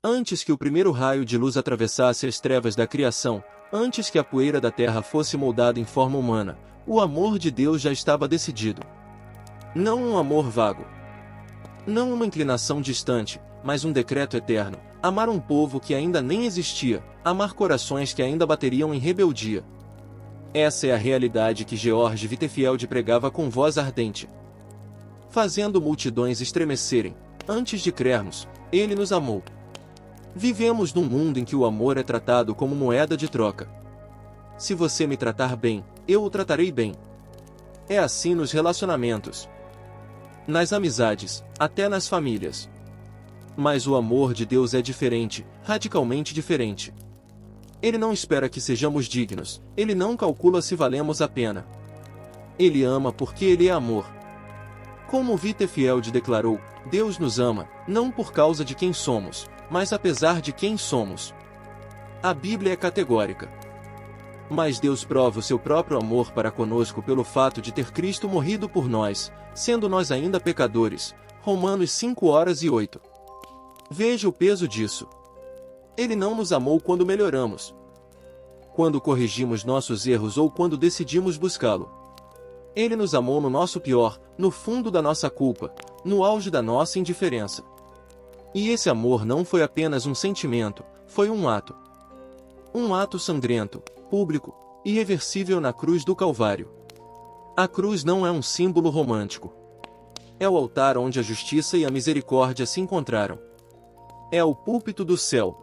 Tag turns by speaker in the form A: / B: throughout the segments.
A: Antes que o primeiro raio de luz atravessasse as trevas da criação, antes que a poeira da terra fosse moldada em forma humana, o amor de Deus já estava decidido. Não um amor vago. Não uma inclinação distante, mas um decreto eterno: amar um povo que ainda nem existia, amar corações que ainda bateriam em rebeldia. Essa é a realidade que George Whitefield pregava com voz ardente, fazendo multidões estremecerem. Antes de crermos, ele nos amou. Vivemos num mundo em que o amor é tratado como moeda de troca. Se você me tratar bem, eu o tratarei bem. É assim nos relacionamentos, nas amizades, até nas famílias. Mas o amor de Deus é diferente, radicalmente diferente. Ele não espera que sejamos dignos, ele não calcula se valemos a pena. Ele ama porque ele é amor. Como Whitefield declarou, Deus nos ama, não por causa de quem somos, mas apesar de quem somos. A Bíblia é categórica. Mas Deus prova o seu próprio amor para conosco pelo fato de ter Cristo morrido por nós, sendo nós ainda pecadores. Romanos 5:8. Veja o peso disso. Ele não nos amou quando melhoramos, quando corrigimos nossos erros ou quando decidimos buscá-lo. Ele nos amou no nosso pior, no fundo da nossa culpa, no auge da nossa indiferença. E esse amor não foi apenas um sentimento, foi um ato. Um ato sangrento, público, irreversível na cruz do Calvário. A cruz não é um símbolo romântico. É o altar onde a justiça e a misericórdia se encontraram. É o púlpito do céu,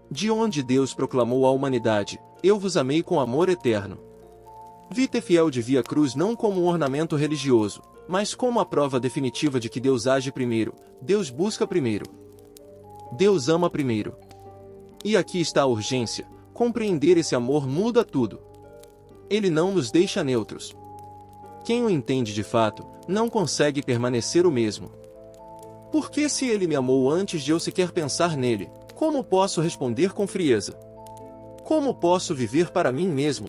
A: de onde Deus proclamou à humanidade: eu vos amei com amor eterno. Whitefield via a cruz não como um ornamento religioso, mas como a prova definitiva de que Deus age primeiro, Deus busca primeiro, Deus ama primeiro. E aqui está a urgência: compreender esse amor muda tudo. Ele não nos deixa neutros. Quem o entende de fato, não consegue permanecer o mesmo. Porque se ele me amou antes de eu sequer pensar nele, como posso responder com frieza? Como posso viver para mim mesmo?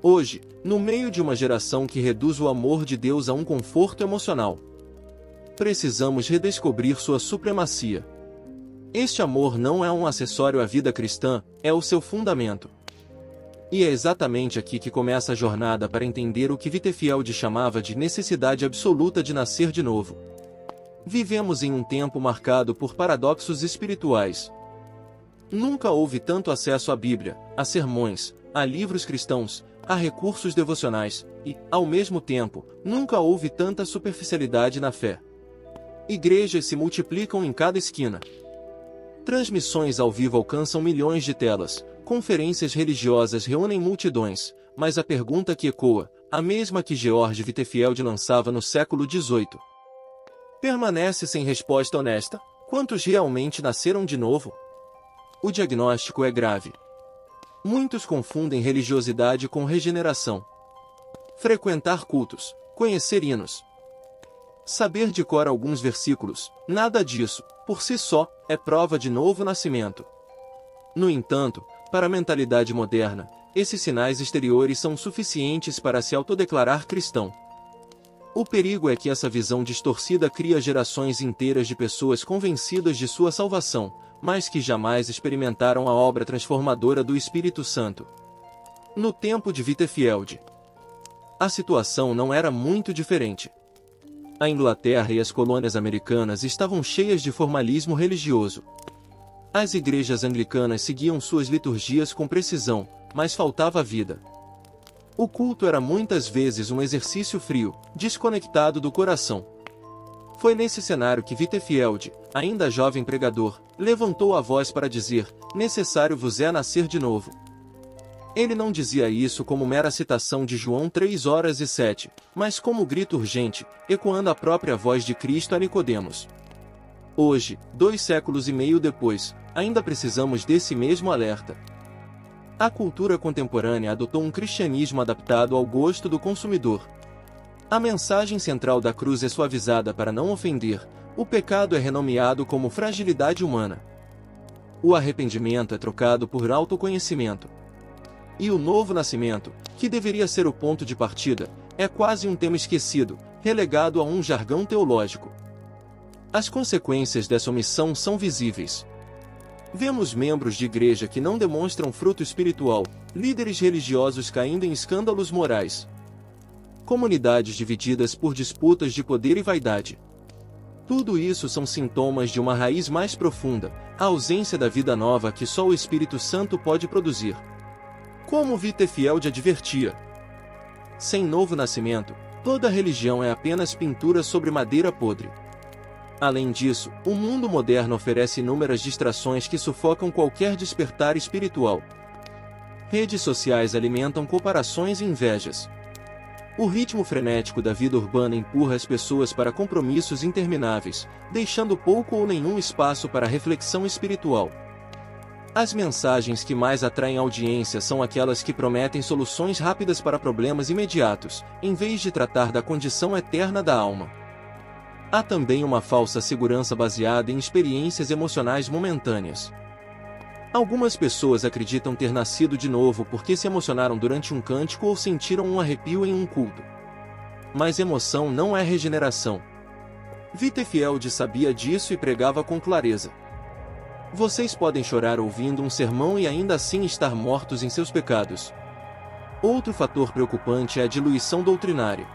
A: Hoje, no meio de uma geração que reduz o amor de Deus a um conforto emocional, precisamos redescobrir sua supremacia. Este amor não é um acessório à vida cristã, é o seu fundamento. E é exatamente aqui que começa a jornada para entender o que Whitefield chamava de necessidade absoluta de nascer de novo. Vivemos em um tempo marcado por paradoxos espirituais. Nunca houve tanto acesso à Bíblia, a sermões, a livros cristãos, a recursos devocionais, e, ao mesmo tempo, nunca houve tanta superficialidade na fé. Igrejas se multiplicam em cada esquina. Transmissões ao vivo alcançam milhões de telas, conferências religiosas reúnem multidões, mas a pergunta que ecoa, a mesma que George Whitefield lançava no século XVIII, permanece sem resposta honesta: quantos realmente nasceram de novo? O diagnóstico é grave. Muitos confundem religiosidade com regeneração. Frequentar cultos, conhecer hinos, saber de cor alguns versículos, nada disso, por si só, é prova de novo nascimento. No entanto, para a mentalidade moderna, esses sinais exteriores são suficientes para se autodeclarar cristão. O perigo é que essa visão distorcida cria gerações inteiras de pessoas convencidas de sua salvação, mas que jamais experimentaram a obra transformadora do Espírito Santo. No tempo de Whitefield, a situação não era muito diferente. A Inglaterra e as colônias americanas estavam cheias de formalismo religioso. As igrejas anglicanas seguiam suas liturgias com precisão, mas faltava vida. O culto era muitas vezes um exercício frio, desconectado do coração. Foi nesse cenário que Whitefield, ainda jovem pregador, levantou a voz para dizer: necessário vos é nascer de novo. Ele não dizia isso como mera citação de João 3:7, mas como grito urgente, ecoando a própria voz de Cristo a Nicodemos. Hoje, 2 séculos e meio depois, ainda precisamos desse mesmo alerta. A cultura contemporânea adotou um cristianismo adaptado ao gosto do consumidor. A mensagem central da cruz é suavizada para não ofender, o pecado é renomeado como fragilidade humana. O arrependimento é trocado por autoconhecimento. E o novo nascimento, que deveria ser o ponto de partida, é quase um tema esquecido, relegado a um jargão teológico. As consequências dessa omissão são visíveis. Vemos membros de igreja que não demonstram fruto espiritual, líderes religiosos caindo em escândalos morais, comunidades divididas por disputas de poder e vaidade. Tudo isso são sintomas de uma raiz mais profunda, a ausência da vida nova que só o Espírito Santo pode produzir. Como Wittefield advertia, sem novo nascimento, toda religião é apenas pintura sobre madeira podre. Além disso, o mundo moderno oferece inúmeras distrações que sufocam qualquer despertar espiritual. Redes sociais alimentam comparações e invejas. O ritmo frenético da vida urbana empurra as pessoas para compromissos intermináveis, deixando pouco ou nenhum espaço para reflexão espiritual. As mensagens que mais atraem audiência são aquelas que prometem soluções rápidas para problemas imediatos, em vez de tratar da condição eterna da alma. Há também uma falsa segurança baseada em experiências emocionais momentâneas. Algumas pessoas acreditam ter nascido de novo porque se emocionaram durante um cântico ou sentiram um arrepio em um culto. Mas emoção não é regeneração. Wittefield sabia disso e pregava com clareza. Vocês podem chorar ouvindo um sermão e ainda assim estar mortos em seus pecados. Outro fator preocupante é a diluição doutrinária.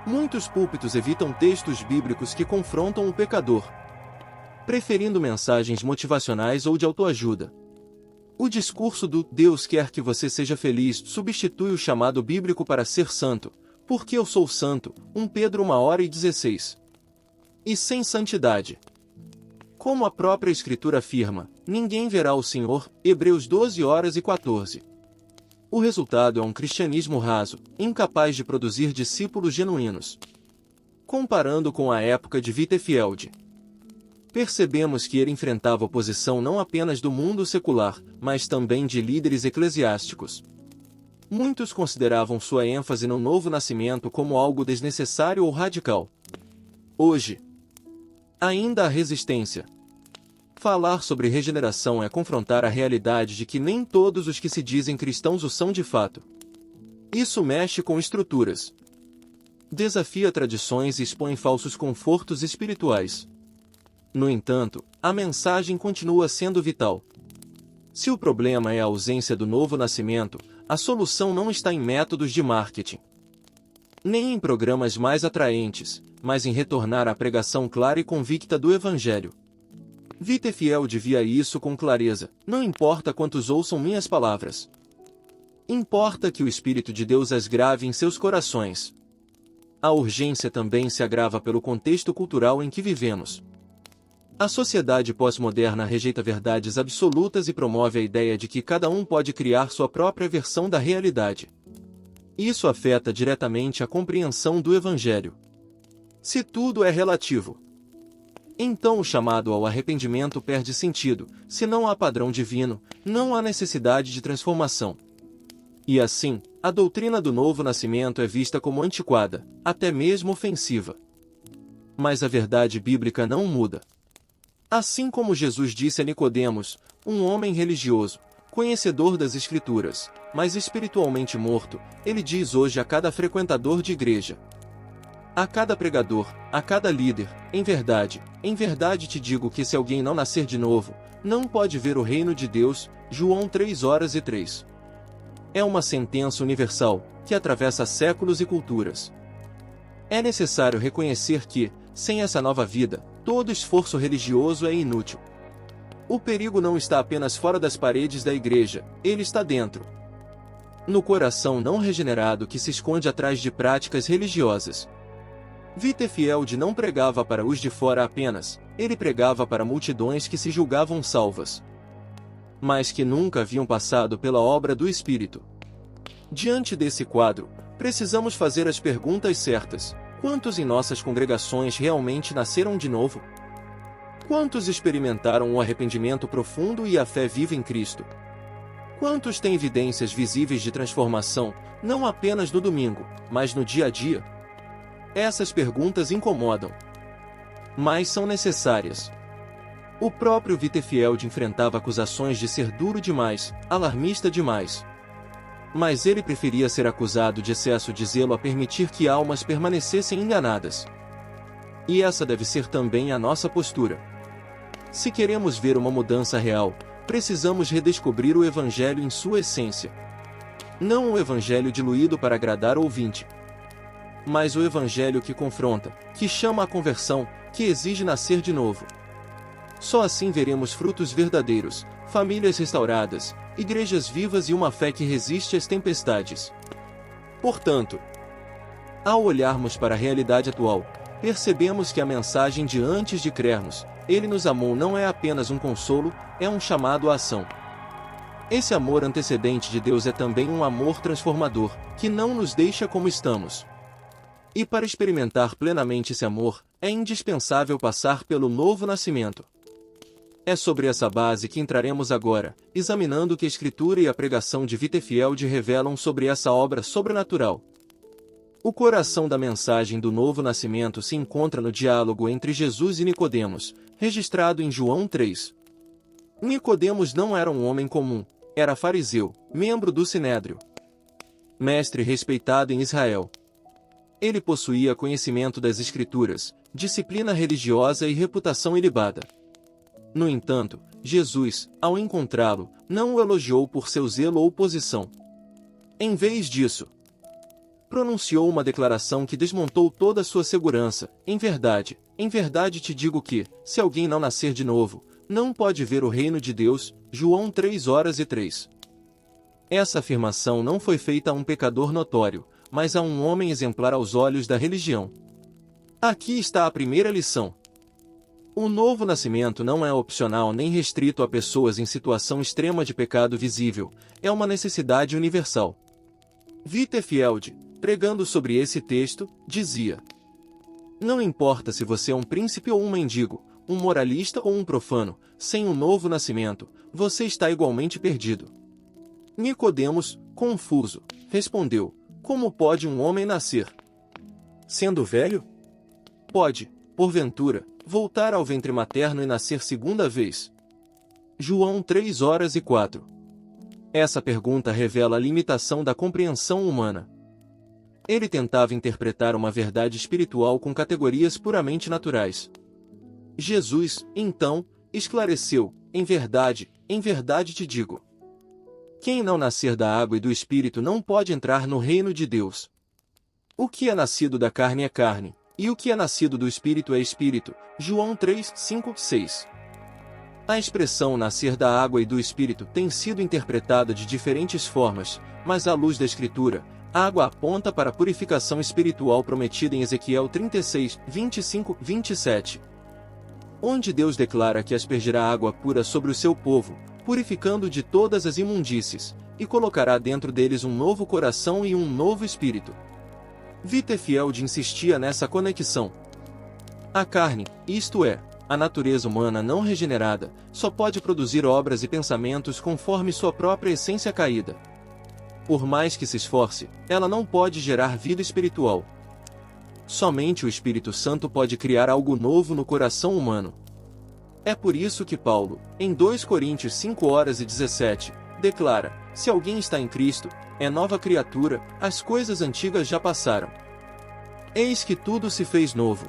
A: Muitos púlpitos evitam textos bíblicos que confrontam o pecador, preferindo mensagens motivacionais ou de autoajuda. O discurso do "Deus quer que você seja feliz" substitui o chamado bíblico para ser santo, porque eu sou santo, 1 Pedro 1:16. E sem santidade, como a própria Escritura afirma, ninguém verá o Senhor, Hebreus 12:14. O resultado é um cristianismo raso, incapaz de produzir discípulos genuínos. Comparando com a época de Wittefield, percebemos que ele enfrentava oposição não apenas do mundo secular, mas também de líderes eclesiásticos. Muitos consideravam sua ênfase no novo nascimento como algo desnecessário ou radical. Hoje, ainda há resistência. Falar sobre regeneração é confrontar a realidade de que nem todos os que se dizem cristãos o são de fato. Isso mexe com estruturas, desafia tradições e expõe falsos confortos espirituais. No entanto, a mensagem continua sendo vital. Se o problema é a ausência do novo nascimento, a solução não está em métodos de marketing, nem em programas mais atraentes, mas em retornar à pregação clara e convicta do Evangelho. Wittefield via isso com clareza: não importa quantos ouçam minhas palavras. Importa que o Espírito de Deus as grave em seus corações. A urgência também se agrava pelo contexto cultural em que vivemos. A sociedade pós-moderna rejeita verdades absolutas e promove a ideia de que cada um pode criar sua própria versão da realidade. Isso afeta diretamente a compreensão do Evangelho. Se tudo é relativo, então o chamado ao arrependimento perde sentido. Se não há padrão divino, não há necessidade de transformação. E assim, a doutrina do novo nascimento é vista como antiquada, até mesmo ofensiva. Mas a verdade bíblica não muda. Assim como Jesus disse a Nicodemos, um homem religioso, conhecedor das Escrituras, mas espiritualmente morto, ele diz hoje a cada frequentador de igreja, a cada pregador, a cada líder: em verdade te digo que se alguém não nascer de novo, não pode ver o reino de Deus. João 3:3. É uma sentença universal, que atravessa séculos e culturas. É necessário reconhecer que, sem essa nova vida, todo esforço religioso é inútil. O perigo não está apenas fora das paredes da igreja, ele está dentro. No coração não regenerado que se esconde atrás de práticas religiosas. Wittefield não pregava para os de fora apenas, ele pregava para multidões que se julgavam salvas, mas que nunca haviam passado pela obra do Espírito. Diante desse quadro, precisamos fazer as perguntas certas: quantos em nossas congregações realmente nasceram de novo? Quantos experimentaram o arrependimento profundo e a fé viva em Cristo? Quantos têm evidências visíveis de transformação, não apenas no domingo, mas no dia a dia? Essas perguntas incomodam, mas são necessárias. O próprio Wittefield enfrentava acusações de ser duro demais, alarmista demais. Mas ele preferia ser acusado de excesso de zelo a permitir que almas permanecessem enganadas. E essa deve ser também a nossa postura. Se queremos ver uma mudança real, precisamos redescobrir o Evangelho em sua essência. Não o Evangelho diluído para agradar o ouvinte, mas o Evangelho que confronta, que chama à conversão, que exige nascer de novo. Só assim veremos frutos verdadeiros, famílias restauradas, igrejas vivas e uma fé que resiste às tempestades. Portanto, ao olharmos para a realidade atual, percebemos que a mensagem de antes de crermos, Ele nos amou não é apenas um consolo, é um chamado à ação. Esse amor antecedente de Deus é também um amor transformador, que não nos deixa como estamos. E para experimentar plenamente esse amor, é indispensável passar pelo novo nascimento. É sobre essa base que entraremos agora, examinando o que a Escritura e a pregação de Wittefield revelam sobre essa obra sobrenatural. O coração da mensagem do novo nascimento se encontra no diálogo entre Jesus e Nicodemos, registrado em João 3. Nicodemos não era um homem comum, era fariseu, membro do Sinédrio. Mestre respeitado em Israel. Ele possuía conhecimento das Escrituras, disciplina religiosa e reputação ilibada. No entanto, Jesus, ao encontrá-lo, não o elogiou por seu zelo ou posição. Em vez disso, pronunciou uma declaração que desmontou toda a sua segurança. Em verdade te digo que, se alguém não nascer de novo, não pode ver o reino de Deus. João 3:3. Essa afirmação não foi feita a um pecador notório, mas a um homem exemplar aos olhos da religião. Aqui está a primeira lição. O novo nascimento não é opcional nem restrito a pessoas em situação extrema de pecado visível, é uma necessidade universal. Wittefield, pregando sobre esse texto, dizia: não importa se você é um príncipe ou um mendigo, um moralista ou um profano, sem um novo nascimento, você está igualmente perdido. Nicodemos, confuso, respondeu: como pode um homem nascer? Sendo velho? Pode, porventura, voltar ao ventre materno e nascer segunda vez? João 3:4. Essa pergunta revela a limitação da compreensão humana. Ele tentava interpretar uma verdade espiritual com categorias puramente naturais. Jesus, então, esclareceu: em verdade te digo. Quem não nascer da água e do Espírito não pode entrar no reino de Deus. O que é nascido da carne é carne, e o que é nascido do Espírito é Espírito. João 3:5-6. A expressão nascer da água e do Espírito tem sido interpretada de diferentes formas, mas à luz da Escritura, água aponta para a purificação espiritual prometida em Ezequiel 36:25-27. Onde Deus declara que aspergirá água pura sobre o seu povo, purificando de todas as imundícies, e colocará dentro deles um novo coração e um novo espírito. Wittefield insistia nessa conexão. A carne, isto é, a natureza humana não regenerada, só pode produzir obras e pensamentos conforme sua própria essência caída. Por mais que se esforce, ela não pode gerar vida espiritual. Somente o Espírito Santo pode criar algo novo no coração humano. É por isso que Paulo, em 2 Coríntios 5:17, declara: se alguém está em Cristo, é nova criatura, as coisas antigas já passaram. Eis que tudo se fez novo.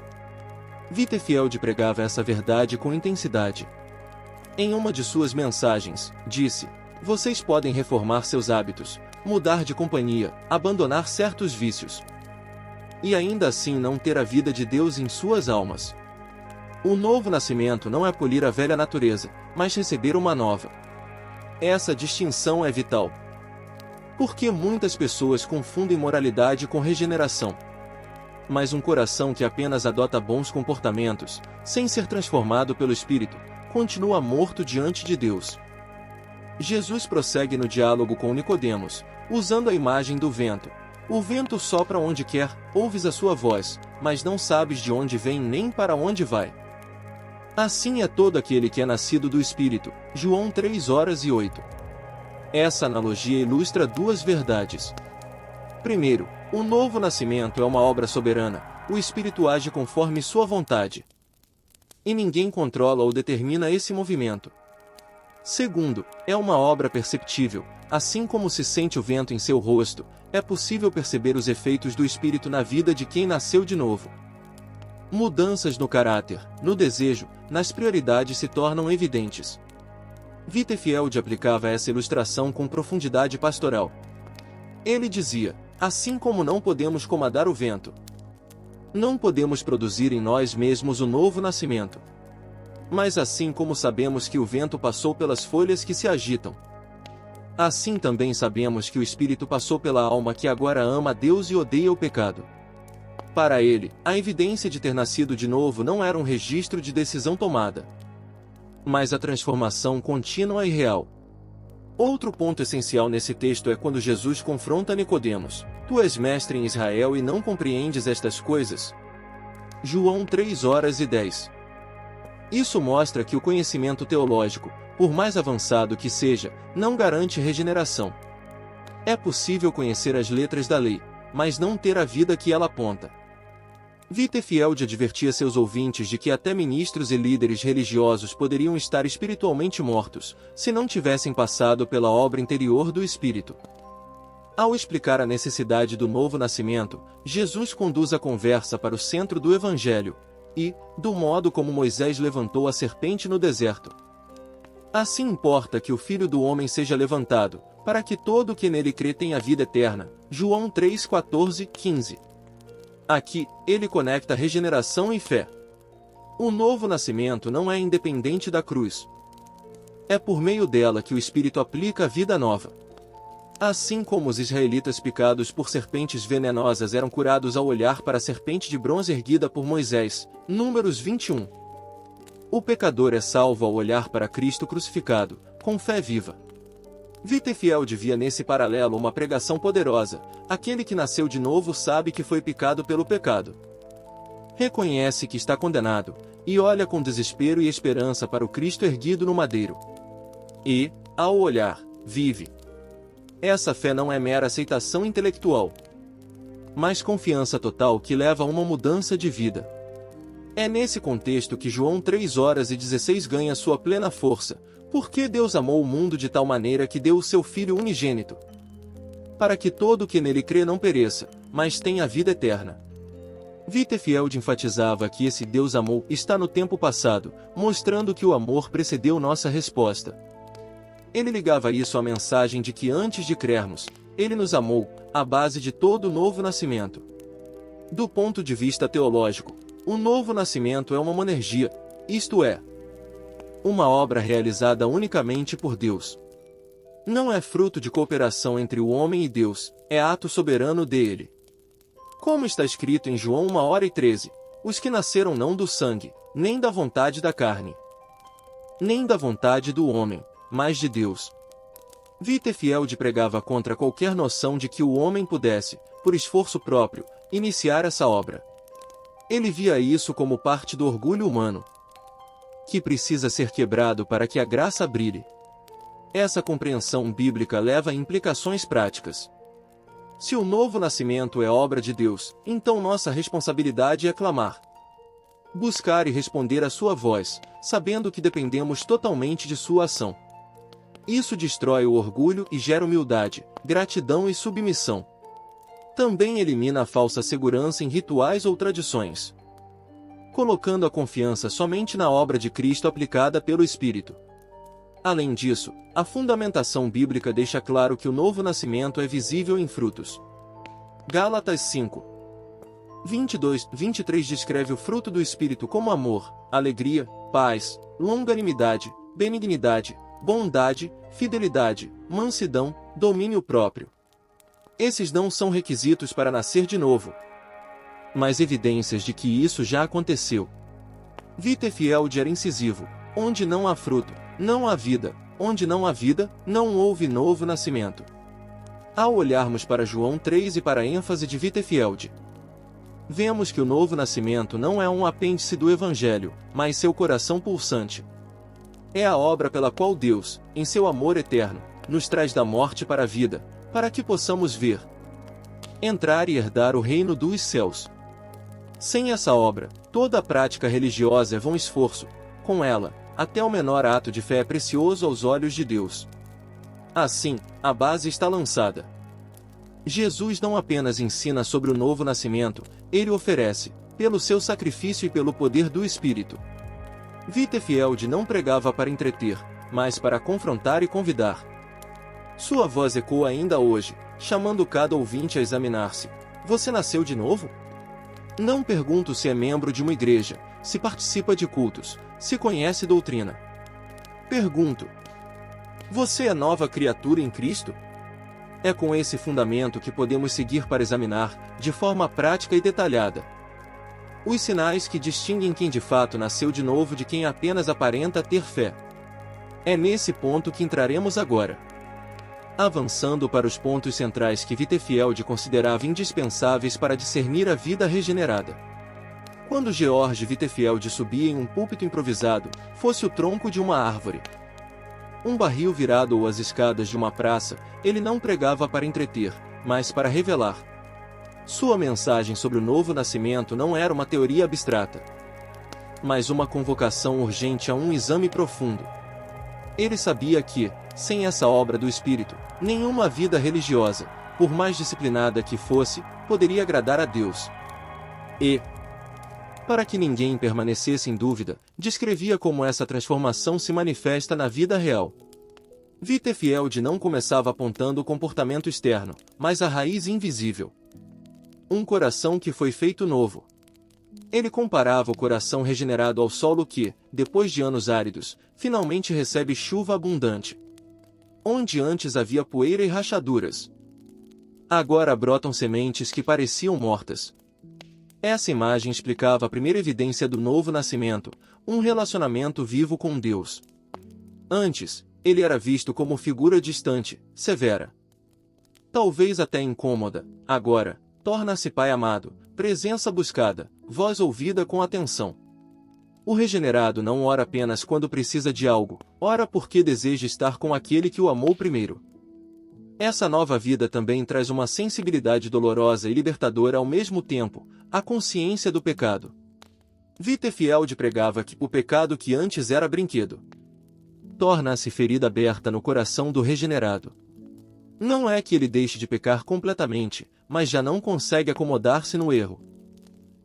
A: Wittefield pregava essa verdade com intensidade. Em uma de suas mensagens, disse: vocês podem reformar seus hábitos, mudar de companhia, abandonar certos vícios, e ainda assim não ter a vida de Deus em suas almas. O novo nascimento não é polir a velha natureza, mas receber uma nova. Essa distinção é vital. Porque muitas pessoas confundem moralidade com regeneração. Mas um coração que apenas adota bons comportamentos, sem ser transformado pelo Espírito, continua morto diante de Deus. Jesus prossegue no diálogo com Nicodemos, usando a imagem do vento. O vento sopra onde quer, ouves a sua voz, mas não sabes de onde vem nem para onde vai. Assim é todo aquele que é nascido do Espírito. João 3:8. Essa analogia ilustra duas verdades. Primeiro, o novo nascimento é uma obra soberana, o Espírito age conforme sua vontade. E ninguém controla ou determina esse movimento. Segundo, é uma obra perceptível, assim como se sente o vento em seu rosto, é possível perceber os efeitos do Espírito na vida de quem nasceu de novo. Mudanças no caráter, no desejo, nas prioridades se tornam evidentes. Wittefield aplicava essa ilustração com profundidade pastoral. Ele dizia: assim como não podemos comandar o vento, não podemos produzir em nós mesmos o novo nascimento. Mas assim como sabemos que o vento passou pelas folhas que se agitam, assim também sabemos que o Espírito passou pela alma que agora ama a Deus e odeia o pecado. Para ele, a evidência de ter nascido de novo não era um registro de decisão tomada, mas a transformação contínua e real. Outro ponto essencial nesse texto é quando Jesus confronta Nicodemos: tu és mestre em Israel e não compreendes estas coisas? João 3:10. Isso mostra que o conhecimento teológico, por mais avançado que seja, não garante regeneração. É possível conhecer as letras da lei, mas não ter a vida que ela aponta. Wittefield advertia seus ouvintes de que até ministros e líderes religiosos poderiam estar espiritualmente mortos, se não tivessem passado pela obra interior do Espírito. Ao explicar a necessidade do novo nascimento, Jesus conduz a conversa para o centro do Evangelho, e, do modo como Moisés levantou a serpente no deserto, assim importa que o Filho do Homem seja levantado, para que todo o que nele crê tenha vida eterna. João 3:14-15. Aqui, ele conecta regeneração e fé. O novo nascimento não é independente da cruz. É por meio dela que o Espírito aplica a vida nova. Assim como os israelitas picados por serpentes venenosas eram curados ao olhar para a serpente de bronze erguida por Moisés, Números 21. O pecador é salvo ao olhar para Cristo crucificado, com fé viva. Wittefield via nesse paralelo uma pregação poderosa: aquele que nasceu de novo sabe que foi picado pelo pecado. Reconhece que está condenado, e olha com desespero e esperança para o Cristo erguido no madeiro. E, ao olhar, vive. Essa fé não é mera aceitação intelectual, mas confiança total que leva a uma mudança de vida. É nesse contexto que João 3:16 ganha sua plena força: porque Deus amou o mundo de tal maneira que deu o seu Filho unigênito, para que todo o que nele crê não pereça, mas tenha a vida eterna. Wittefield enfatizava que esse Deus amou está no tempo passado, mostrando que o amor precedeu nossa resposta. Ele ligava isso à mensagem de que antes de crermos, ele nos amou, a base de todo novo nascimento. Do ponto de vista teológico, o novo nascimento é uma monergia, isto é, uma obra realizada unicamente por Deus. Não é fruto de cooperação entre o homem e Deus, é ato soberano dele. Como está escrito em João 1:13, os que nasceram não do sangue, nem da vontade da carne, nem da vontade do homem, mas de Deus. Wittefield pregava contra qualquer noção de que o homem pudesse, por esforço próprio, iniciar essa obra. Ele via isso como parte do orgulho humano, que precisa ser quebrado para que a graça brilhe. Essa compreensão bíblica leva a implicações práticas. Se o novo nascimento é obra de Deus, então nossa responsabilidade é clamar, buscar e responder à sua voz, sabendo que dependemos totalmente de sua ação. Isso destrói o orgulho e gera humildade, gratidão e submissão. Também elimina a falsa segurança em rituais ou tradições, colocando a confiança somente na obra de Cristo aplicada pelo Espírito. Além disso, a fundamentação bíblica deixa claro que o novo nascimento é visível em frutos. Gálatas 5:22-23 descreve o fruto do Espírito como amor, alegria, paz, longanimidade, benignidade, bondade, fidelidade, mansidão, domínio próprio. Esses não são requisitos para nascer de novo, mas evidências de que isso já aconteceu. Wittefield era incisivo: onde não há fruto, não há vida; onde não há vida, não houve novo nascimento. Ao olharmos para João 3 e para a ênfase de Wittefield, vemos que o novo nascimento não é um apêndice do Evangelho, mas seu coração pulsante. É a obra pela qual Deus, em seu amor eterno, nos traz da morte para a vida, para que possamos ver, entrar e herdar o reino dos céus. Sem essa obra, toda a prática religiosa é vão esforço; com ela, até o menor ato de fé é precioso aos olhos de Deus. Assim, a base está lançada. Jesus não apenas ensina sobre o novo nascimento, ele oferece, pelo seu sacrifício e pelo poder do Espírito. Wittefield não pregava para entreter, mas para confrontar e convidar. Sua voz ecoa ainda hoje, chamando cada ouvinte a examinar-se. Você nasceu de novo? Não pergunto se é membro de uma igreja, se participa de cultos, se conhece doutrina. Pergunto: você é nova criatura em Cristo? É com esse fundamento que podemos seguir para examinar, de forma prática e detalhada, os sinais que distinguem quem de fato nasceu de novo de quem apenas aparenta ter fé. É nesse ponto que entraremos agora. Avançando para os pontos centrais que Wittefield considerava indispensáveis para discernir a vida regenerada. Quando George Wittefield subia em um púlpito improvisado, fosse o tronco de uma árvore, um barril virado ou as escadas de uma praça, ele não pregava para entreter, mas para revelar. Sua mensagem sobre o novo nascimento não era uma teoria abstrata, mas uma convocação urgente a um exame profundo. Ele sabia que, sem essa obra do Espírito, nenhuma vida religiosa, por mais disciplinada que fosse, poderia agradar a Deus. E, para que ninguém permanecesse em dúvida, descrevia como essa transformação se manifesta na vida real. Wittefield não começava apontando o comportamento externo, mas a raiz invisível. Um coração que foi feito novo. Ele comparava o coração regenerado ao solo que, depois de anos áridos, finalmente recebe chuva abundante. Onde antes havia poeira e rachaduras, agora brotam sementes que pareciam mortas. Essa imagem explicava a primeira evidência do novo nascimento, um relacionamento vivo com Deus. Antes, ele era visto como figura distante, severa, talvez até incômoda. Agora, torna-se pai amado, presença buscada, voz ouvida com atenção. O regenerado não ora apenas quando precisa de algo, ora porque deseja estar com aquele que o amou primeiro. Essa nova vida também traz uma sensibilidade dolorosa e libertadora ao mesmo tempo, a consciência do pecado. Wittefield pregava que o pecado que antes era brinquedo torna-se ferida aberta no coração do regenerado. Não é que ele deixe de pecar completamente, mas já não consegue acomodar-se no erro.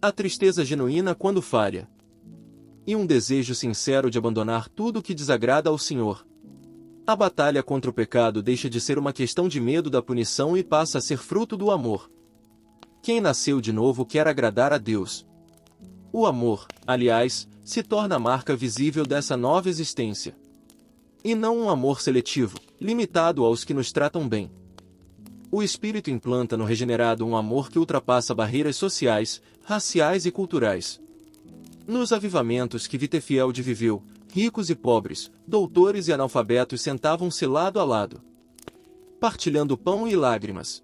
A: A tristeza genuína quando falha, e um desejo sincero de abandonar tudo que desagrada ao Senhor. A batalha contra o pecado deixa de ser uma questão de medo da punição e passa a ser fruto do amor. Quem nasceu de novo quer agradar a Deus. O amor, aliás, se torna a marca visível dessa nova existência. E não um amor seletivo, limitado aos que nos tratam bem. O Espírito implanta no regenerado um amor que ultrapassa barreiras sociais, raciais e culturais. Nos avivamentos que Wittefield viveu, ricos e pobres, doutores e analfabetos sentavam-se lado a lado, partilhando pão e lágrimas.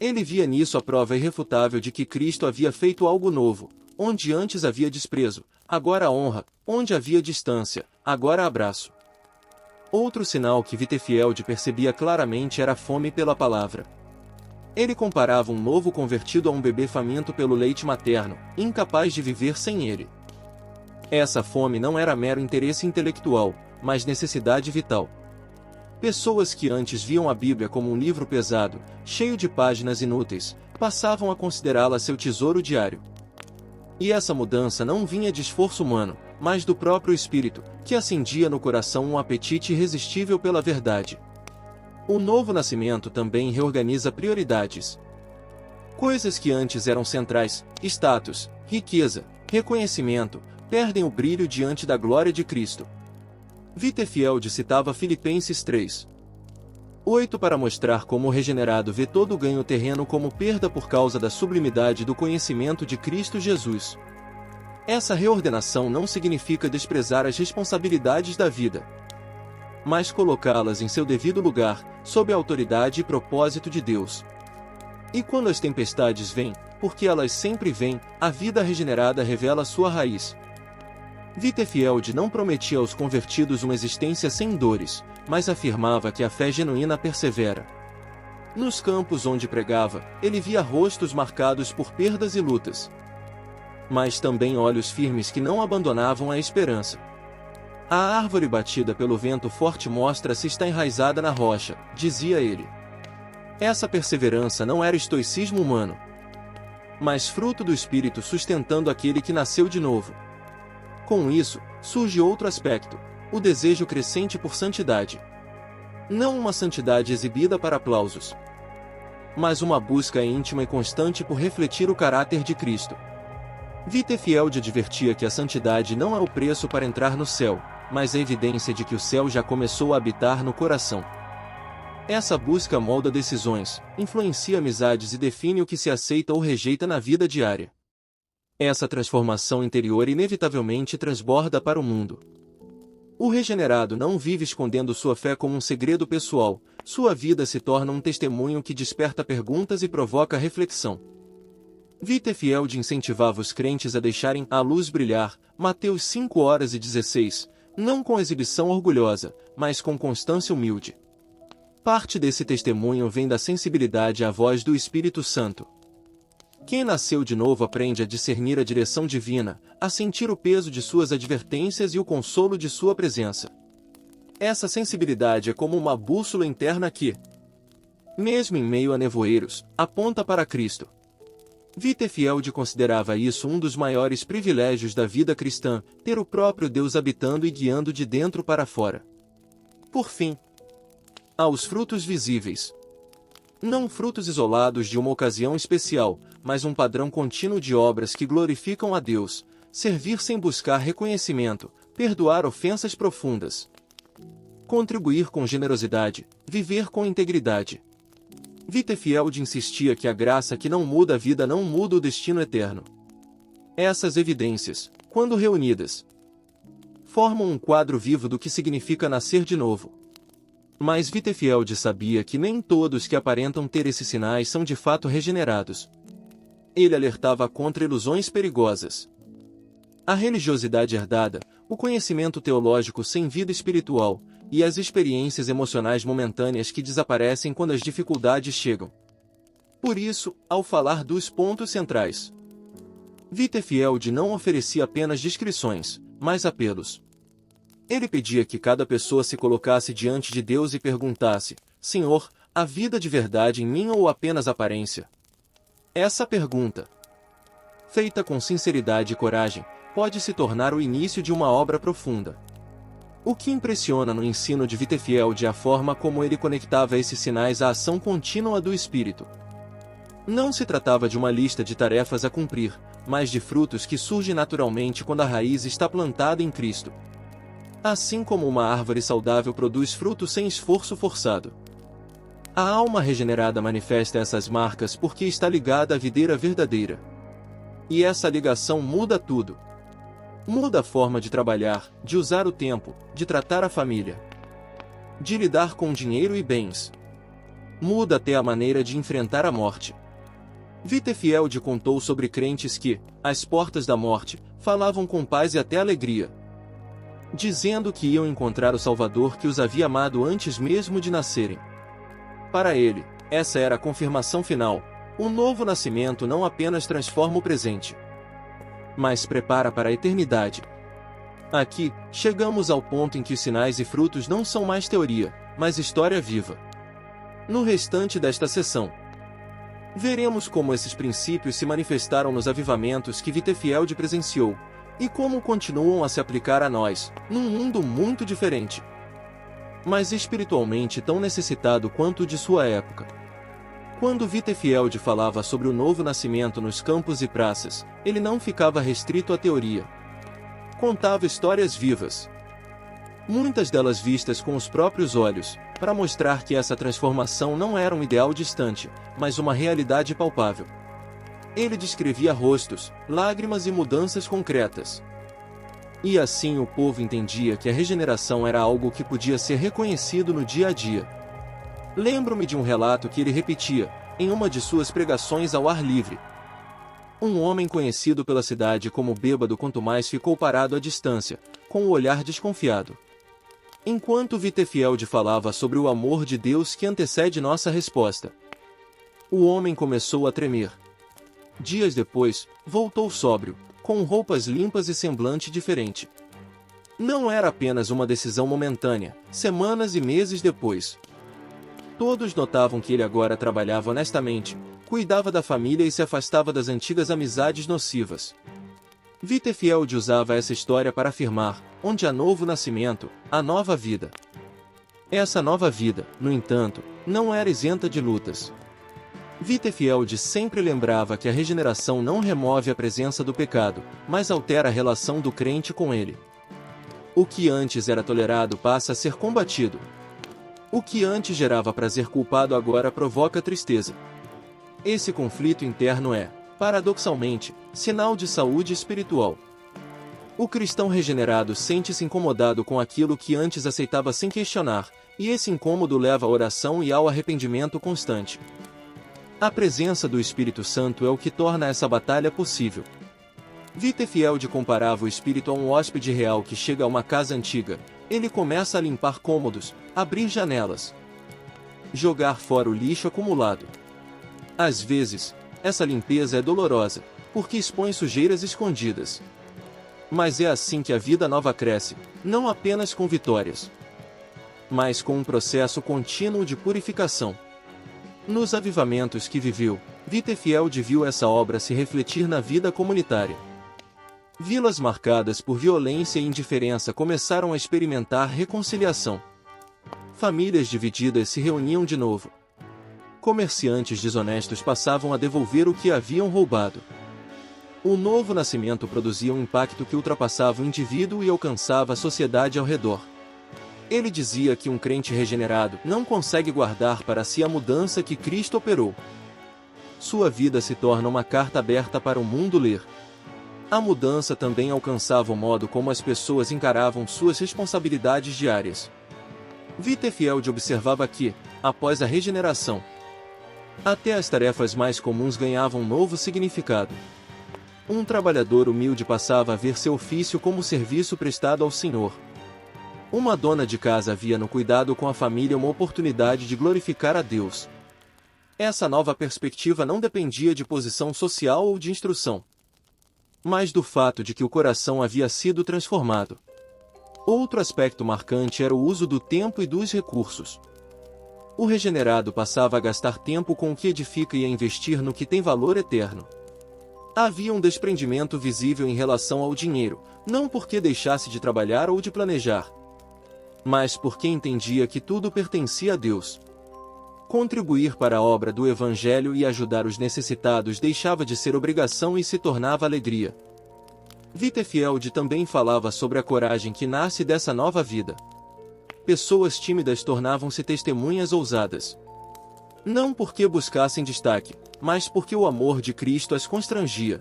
A: Ele via nisso a prova irrefutável de que Cristo havia feito algo novo. Onde antes havia desprezo, agora honra; onde havia distância, agora abraço. Outro sinal que Wittefield percebia claramente era a fome pela palavra. Ele comparava um novo convertido a um bebê faminto pelo leite materno, incapaz de viver sem ele. Essa fome não era mero interesse intelectual, mas necessidade vital. Pessoas que antes viam a Bíblia como um livro pesado, cheio de páginas inúteis, passavam a considerá-la seu tesouro diário. E essa mudança não vinha de esforço humano, mas do próprio Espírito, que acendia no coração um apetite irresistível pela verdade. O novo nascimento também reorganiza prioridades. Coisas que antes eram centrais, status, riqueza, reconhecimento, perdem o brilho diante da glória de Cristo. Wittefield citava Filipenses 3:8 para mostrar como o regenerado vê todo o ganho terreno como perda por causa da sublimidade do conhecimento de Cristo Jesus. Essa reordenação não significa desprezar as responsabilidades da vida, mas colocá-las em seu devido lugar, sob a autoridade e propósito de Deus. E quando as tempestades vêm, porque elas sempre vêm, a vida regenerada revela sua raiz. Wittefield não prometia aos convertidos uma existência sem dores, mas afirmava que a fé genuína persevera. Nos campos onde pregava, ele via rostos marcados por perdas e lutas, mas também olhos firmes que não abandonavam a esperança. A árvore batida pelo vento forte mostra se está enraizada na rocha, dizia ele. Essa perseverança não era estoicismo humano. mas fruto do Espírito sustentando aquele que nasceu de novo. Com isso, surge outro aspecto: o desejo crescente por santidade. Não uma santidade exibida para aplausos, mas uma busca íntima e constante por refletir o caráter de Cristo. Wittefield advertia que a santidade não é o preço para entrar no céu, mas a evidência de que o céu já começou a habitar no coração. Essa busca molda decisões, influencia amizades e define o que se aceita ou rejeita na vida diária. Essa transformação interior inevitavelmente transborda para o mundo. O regenerado não vive escondendo sua fé como um segredo pessoal, sua vida se torna um testemunho que desperta perguntas e provoca reflexão. Wittefield incentivava os crentes a deixarem a luz brilhar, Mateus 5:16, não com exibição orgulhosa, mas com constância humilde. Parte desse testemunho vem da sensibilidade à voz do Espírito Santo. Quem nasceu de novo aprende a discernir a direção divina, a sentir o peso de suas advertências e o consolo de sua presença. Essa sensibilidade é como uma bússola interna que, mesmo em meio a nevoeiros, aponta para Cristo. Wittefield considerava isso um dos maiores privilégios da vida cristã, ter o próprio Deus habitando e guiando de dentro para fora. Por fim, há os frutos visíveis. Não frutos isolados de uma ocasião especial, mas um padrão contínuo de obras que glorificam a Deus, servir sem buscar reconhecimento, perdoar ofensas profundas, contribuir com generosidade, viver com integridade. Wittefield insistia que a graça que não muda a vida não muda o destino eterno. Essas evidências, quando reunidas, formam um quadro vivo do que significa nascer de novo. Mas Wittefield sabia que nem todos que aparentam ter esses sinais são de fato regenerados. Ele alertava contra ilusões perigosas. A religiosidade herdada, o conhecimento teológico sem vida espiritual, e as experiências emocionais momentâneas que desaparecem quando as dificuldades chegam. Por isso, ao falar dos pontos centrais, Wittefield não oferecia apenas descrições, mas apelos. Ele pedia que cada pessoa se colocasse diante de Deus e perguntasse: Senhor, há vida de verdade em mim ou apenas aparência? Essa pergunta, feita com sinceridade e coragem, pode se tornar o início de uma obra profunda. O que impressiona no ensino de Wittefield é a forma como ele conectava esses sinais à ação contínua do Espírito. Não se tratava de uma lista de tarefas a cumprir, mas de frutos que surgem naturalmente quando a raiz está plantada em Cristo. Assim como uma árvore saudável produz frutos sem esforço forçado. A alma regenerada manifesta essas marcas porque está ligada à videira verdadeira. E essa ligação muda tudo. Muda a forma de trabalhar, de usar o tempo, de tratar a família, de lidar com dinheiro e bens. Muda até a maneira de enfrentar a morte. Wittefield contou sobre crentes que, às portas da morte, falavam com paz e até alegria, dizendo que iam encontrar o Salvador que os havia amado antes mesmo de nascerem. Para ele, essa era a confirmação final. O novo nascimento não apenas transforma o presente, mas prepara para a eternidade. Aqui, chegamos ao ponto em que os sinais e frutos não são mais teoria, mas história viva. No restante desta sessão, veremos como esses princípios se manifestaram nos avivamentos que Wittefield presenciou, e como continuam a se aplicar a nós, num mundo muito diferente, mas espiritualmente tão necessitado quanto o de sua época. Quando Wittefield falava sobre o novo nascimento nos campos e praças, ele não ficava restrito à teoria. Contava histórias vivas, muitas delas vistas com os próprios olhos, para mostrar que essa transformação não era um ideal distante, mas uma realidade palpável. Ele descrevia rostos, lágrimas e mudanças concretas. E assim o povo entendia que a regeneração era algo que podia ser reconhecido no dia a dia. Lembro-me de um relato que ele repetia, em uma de suas pregações ao ar livre. Um homem conhecido pela cidade como bêbado quanto mais ficou parado à distância, com o olhar desconfiado. Enquanto Wittefield falava sobre o amor de Deus que antecede nossa resposta, o homem começou a tremer. Dias depois, voltou sóbrio, com roupas limpas e semblante diferente. Não era apenas uma decisão momentânea, semanas e meses depois. Todos notavam que ele agora trabalhava honestamente, Cuidava da família e se afastava das antigas amizades nocivas. Wittenfeld usava essa história para afirmar: onde há novo nascimento, há nova vida. Essa nova vida, no entanto, não era isenta de lutas. Wittenfeld sempre lembrava que a regeneração não remove a presença do pecado, mas altera a relação do crente com ele. O que antes era tolerado passa a ser combatido. O que antes gerava prazer culpado agora provoca tristeza. Esse conflito interno é, paradoxalmente, sinal de saúde espiritual. O cristão regenerado sente-se incomodado com aquilo que antes aceitava sem questionar, e esse incômodo leva à oração e ao arrependimento constante. A presença do Espírito Santo é o que torna essa batalha possível. Wittenfeld comparava o espírito a um hóspede real que chega a uma casa antiga. Ele começa a limpar cômodos, abrir janelas, jogar fora o lixo acumulado. Às vezes, essa limpeza é dolorosa, porque expõe sujeiras escondidas. Mas é assim que a vida nova cresce, não apenas com vitórias, mas com um processo contínuo de purificação. Nos avivamentos que viveu, Wittenfeld viu essa obra se refletir na vida comunitária. Vilas marcadas por violência e indiferença começaram a experimentar reconciliação. Famílias divididas se reuniam de novo. Comerciantes desonestos passavam a devolver o que haviam roubado. O novo nascimento produzia um impacto que ultrapassava o indivíduo e alcançava a sociedade ao redor. Ele dizia que um crente regenerado não consegue guardar para si a mudança que Cristo operou. Sua vida se torna uma carta aberta para o mundo ler. A mudança também alcançava o modo como as pessoas encaravam suas responsabilidades diárias. Wittenfeld observava que, após a regeneração, até as tarefas mais comuns ganhavam um novo significado. Um trabalhador humilde passava a ver seu ofício como serviço prestado ao Senhor. Uma dona de casa via no cuidado com a família uma oportunidade de glorificar a Deus. Essa nova perspectiva não dependia de posição social ou de instrução, mas do fato de que o coração havia sido transformado. Outro aspecto marcante era o uso do tempo e dos recursos. O regenerado passava a gastar tempo com o que edifica e a investir no que tem valor eterno. Havia um desprendimento visível em relação ao dinheiro, não porque deixasse de trabalhar ou de planejar, mas porque entendia que tudo pertencia a Deus. Contribuir para a obra do Evangelho e ajudar os necessitados deixava de ser obrigação e se tornava alegria. Wittenfeld também falava sobre a coragem que nasce dessa nova vida. Pessoas tímidas tornavam-se testemunhas ousadas. Não porque buscassem destaque, mas porque o amor de Cristo as constrangia.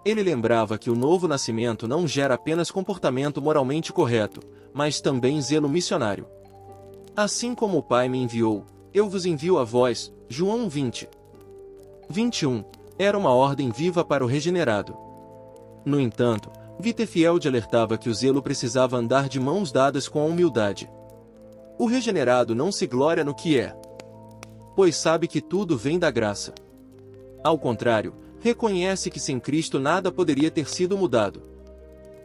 A: Ele lembrava que o novo nascimento não gera apenas comportamento moralmente correto, mas também zelo missionário. Assim como o Pai me enviou, eu vos envio a vós, João 20. 21, era uma ordem viva para o regenerado. No entanto, Wittenfeld alertava que o zelo precisava andar de mãos dadas com a humildade. O regenerado não se gloria no que é, pois sabe que tudo vem da graça. Ao contrário, reconhece que sem Cristo nada poderia ter sido mudado.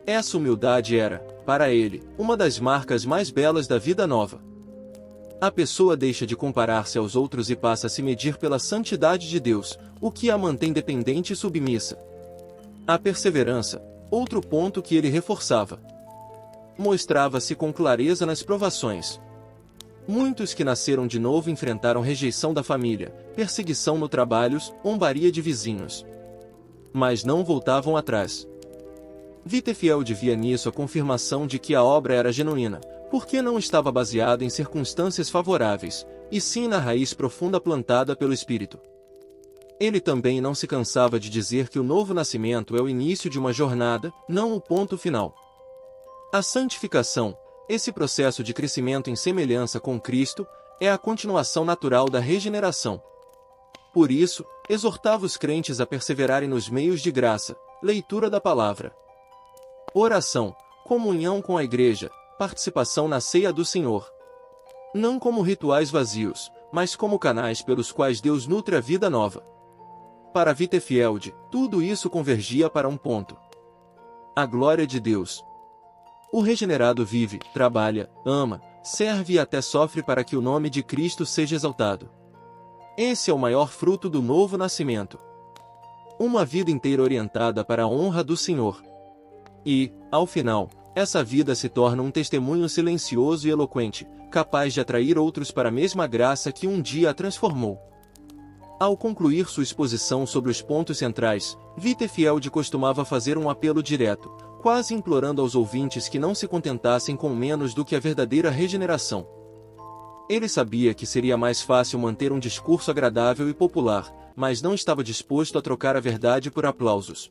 A: Essa humildade era, para ele, uma das marcas mais belas da vida nova. A pessoa deixa de comparar-se aos outros e passa a se medir pela santidade de Deus, o que a mantém dependente e submissa. A perseverança, outro ponto que ele reforçava, mostrava-se com clareza nas provações. Muitos que nasceram de novo enfrentaram rejeição da família, perseguição no trabalho, zombaria de vizinhos. Mas não voltavam atrás. Wittenfeld via nisso a confirmação de que a obra era genuína, porque não estava baseada em circunstâncias favoráveis, e sim na raiz profunda plantada pelo Espírito. Ele também não se cansava de dizer que o novo nascimento é o início de uma jornada, não o ponto final. A santificação, esse processo de crescimento em semelhança com Cristo, é a continuação natural da regeneração. Por isso, exortava os crentes a perseverarem nos meios de graça, leitura da palavra, oração, comunhão com a igreja, participação na ceia do Senhor. Não como rituais vazios, mas como canais pelos quais Deus nutre a vida nova. Para Wittenfeld, tudo isso convergia para um ponto: a glória de Deus. O regenerado vive, trabalha, ama, serve e até sofre para que o nome de Cristo seja exaltado. Esse é o maior fruto do novo nascimento. Uma vida inteira orientada para a honra do Senhor. E, ao final, essa vida se torna um testemunho silencioso e eloquente, capaz de atrair outros para a mesma graça que um dia a transformou. Ao concluir sua exposição sobre os pontos centrais, Wittefield costumava fazer um apelo direto, quase implorando aos ouvintes que não se contentassem com menos do que a verdadeira regeneração. Ele sabia que seria mais fácil manter um discurso agradável e popular, mas não estava disposto a trocar a verdade por aplausos.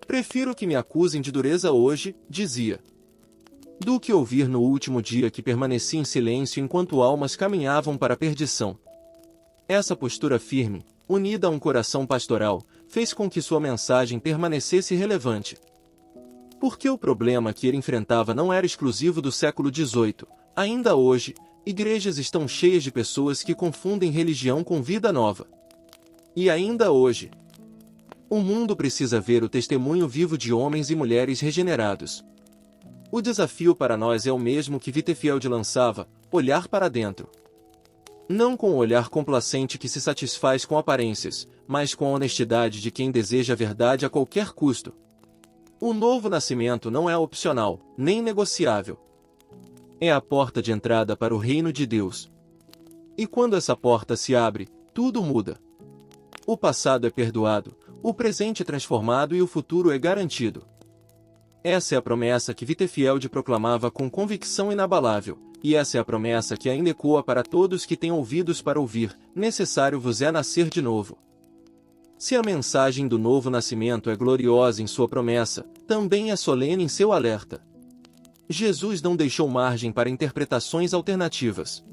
A: Prefiro que me acusem de dureza hoje, dizia, do que ouvir no último dia que permaneci em silêncio enquanto almas caminhavam para a perdição. Essa postura firme, unida a um coração pastoral, fez com que sua mensagem permanecesse relevante. Porque o problema que ele enfrentava não era exclusivo do século XVIII, ainda hoje, igrejas estão cheias de pessoas que confundem religião com vida nova. E ainda hoje, o mundo precisa ver o testemunho vivo de homens e mulheres regenerados. O desafio para nós é o mesmo que Wittefield lançava: olhar para dentro. Não com o olhar complacente que se satisfaz com aparências, mas com a honestidade de quem deseja a verdade a qualquer custo. O novo nascimento não é opcional, nem negociável. É a porta de entrada para o reino de Deus. E quando essa porta se abre, tudo muda. O passado é perdoado, o presente é transformado e o futuro é garantido. Essa é a promessa que Wittefield proclamava com convicção inabalável, e essa é a promessa que ainda ecoa para todos que têm ouvidos para ouvir: necessário vos é nascer de novo. Se a mensagem do novo nascimento é gloriosa em sua promessa, também é solene em seu alerta. Jesus não deixou margem para interpretações alternativas.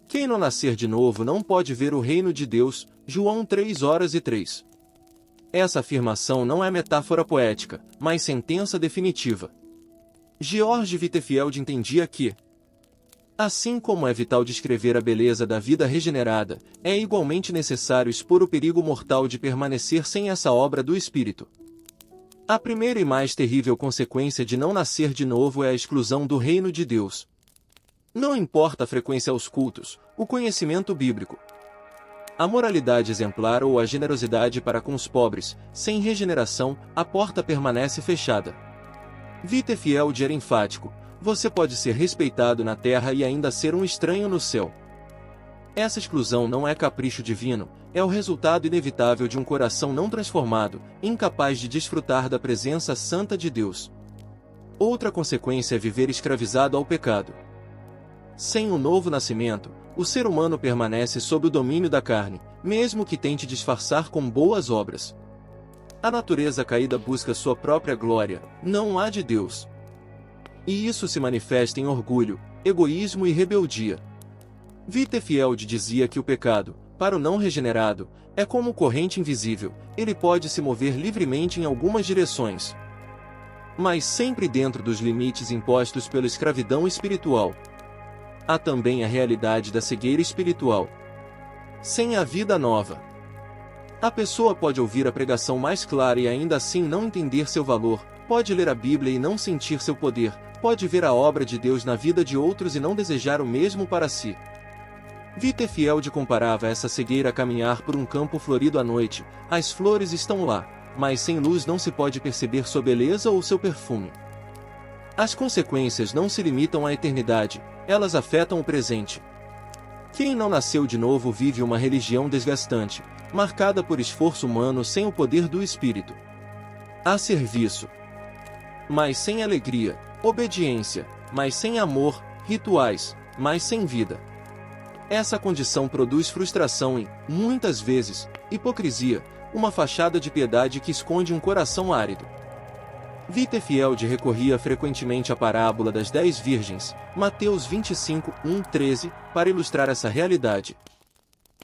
A: Quem não nascer de novo não pode ver o reino de Deus, João 3:3. Essa afirmação não é metáfora poética, mas sentença definitiva. George Wittefield entendia que, assim como é vital descrever a beleza da vida regenerada, é igualmente necessário expor o perigo mortal de permanecer sem essa obra do Espírito. A primeira e mais terrível consequência de não nascer de novo é a exclusão do reino de Deus. Não importa a frequência aos cultos, o conhecimento bíblico, a moralidade exemplar ou a generosidade para com os pobres, sem regeneração, a porta permanece fechada. Wittefield era enfático: você pode ser respeitado na terra e ainda ser um estranho no céu. Essa exclusão não é capricho divino, é o resultado inevitável de um coração não transformado, incapaz de desfrutar da presença santa de Deus. Outra consequência é viver escravizado ao pecado. Sem o novo nascimento, o ser humano permanece sob o domínio da carne, mesmo que tente disfarçar com boas obras. A natureza caída busca sua própria glória, não a de Deus. E isso se manifesta em orgulho, egoísmo e rebeldia. Wittefield dizia que o pecado, para o não regenerado, é como corrente invisível: ele pode se mover livremente em algumas direções, mas sempre dentro dos limites impostos pela escravidão espiritual. Há também a realidade da cegueira espiritual. Sem a vida nova, a pessoa pode ouvir a pregação mais clara e ainda assim não entender seu valor, pode ler a Bíblia e não sentir seu poder, pode ver a obra de Deus na vida de outros e não desejar o mesmo para si. Wittefield comparava essa cegueira a caminhar por um campo florido à noite: as flores estão lá, mas sem luz não se pode perceber sua beleza ou seu perfume. As consequências não se limitam à eternidade, elas afetam o presente. Quem não nasceu de novo vive uma religião desgastante, marcada por esforço humano sem o poder do Espírito. Há serviço, mas sem alegria; obediência, mas sem amor; rituais, mas sem vida. Essa condição produz frustração e, muitas vezes, hipocrisia, uma fachada de piedade que esconde um coração árido. Wittefield recorria frequentemente à parábola das 10 virgens, Mateus 25:1-13, para ilustrar essa realidade.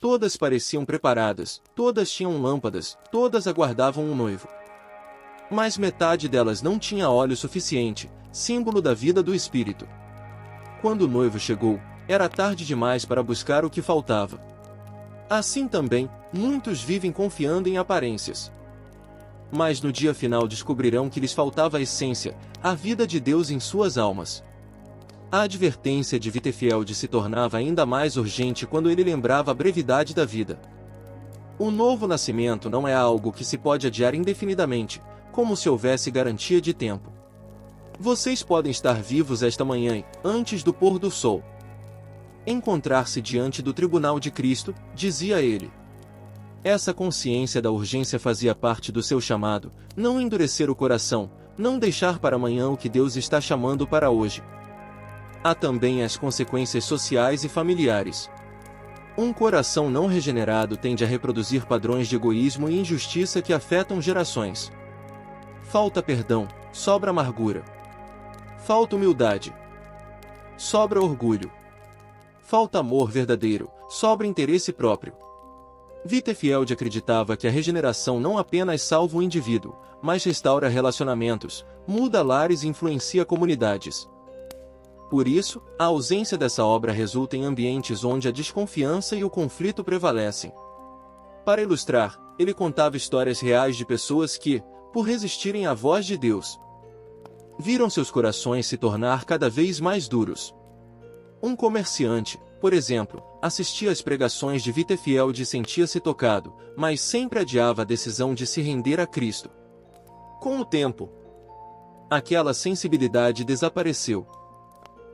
A: Todas pareciam preparadas, todas tinham lâmpadas, todas aguardavam um noivo. Mas metade delas não tinha óleo suficiente, símbolo da vida do Espírito. Quando o noivo chegou, era tarde demais para buscar o que faltava. Assim também, muitos vivem confiando em aparências. Mas no dia final descobrirão que lhes faltava a essência, a vida de Deus em suas almas. A advertência de Wittefield se tornava ainda mais urgente quando ele lembrava a brevidade da vida. O novo nascimento não é algo que se pode adiar indefinidamente, como se houvesse garantia de tempo. Vocês podem estar vivos esta manhã, antes do pôr do sol. Encontrar-se diante do tribunal de Cristo, dizia ele. Essa consciência da urgência fazia parte do seu chamado, não endurecer o coração, não deixar para amanhã o que Deus está chamando para hoje. Há também as consequências sociais e familiares. Um coração não regenerado tende a reproduzir padrões de egoísmo e injustiça que afetam gerações. Falta perdão, sobra amargura. Falta humildade. Sobra orgulho. Falta amor verdadeiro, sobra interesse próprio. Wittefield acreditava que a regeneração não apenas salva o indivíduo, mas restaura relacionamentos, muda lares e influencia comunidades. Por isso, a ausência dessa obra resulta em ambientes onde a desconfiança e o conflito prevalecem. Para ilustrar, ele contava histórias reais de pessoas que, por resistirem à voz de Deus, viram seus corações se tornar cada vez mais duros. Um comerciante, por exemplo, assistia às pregações de Wittefield e sentia-se tocado, mas sempre adiava a decisão de se render a Cristo. Com o tempo, aquela sensibilidade desapareceu.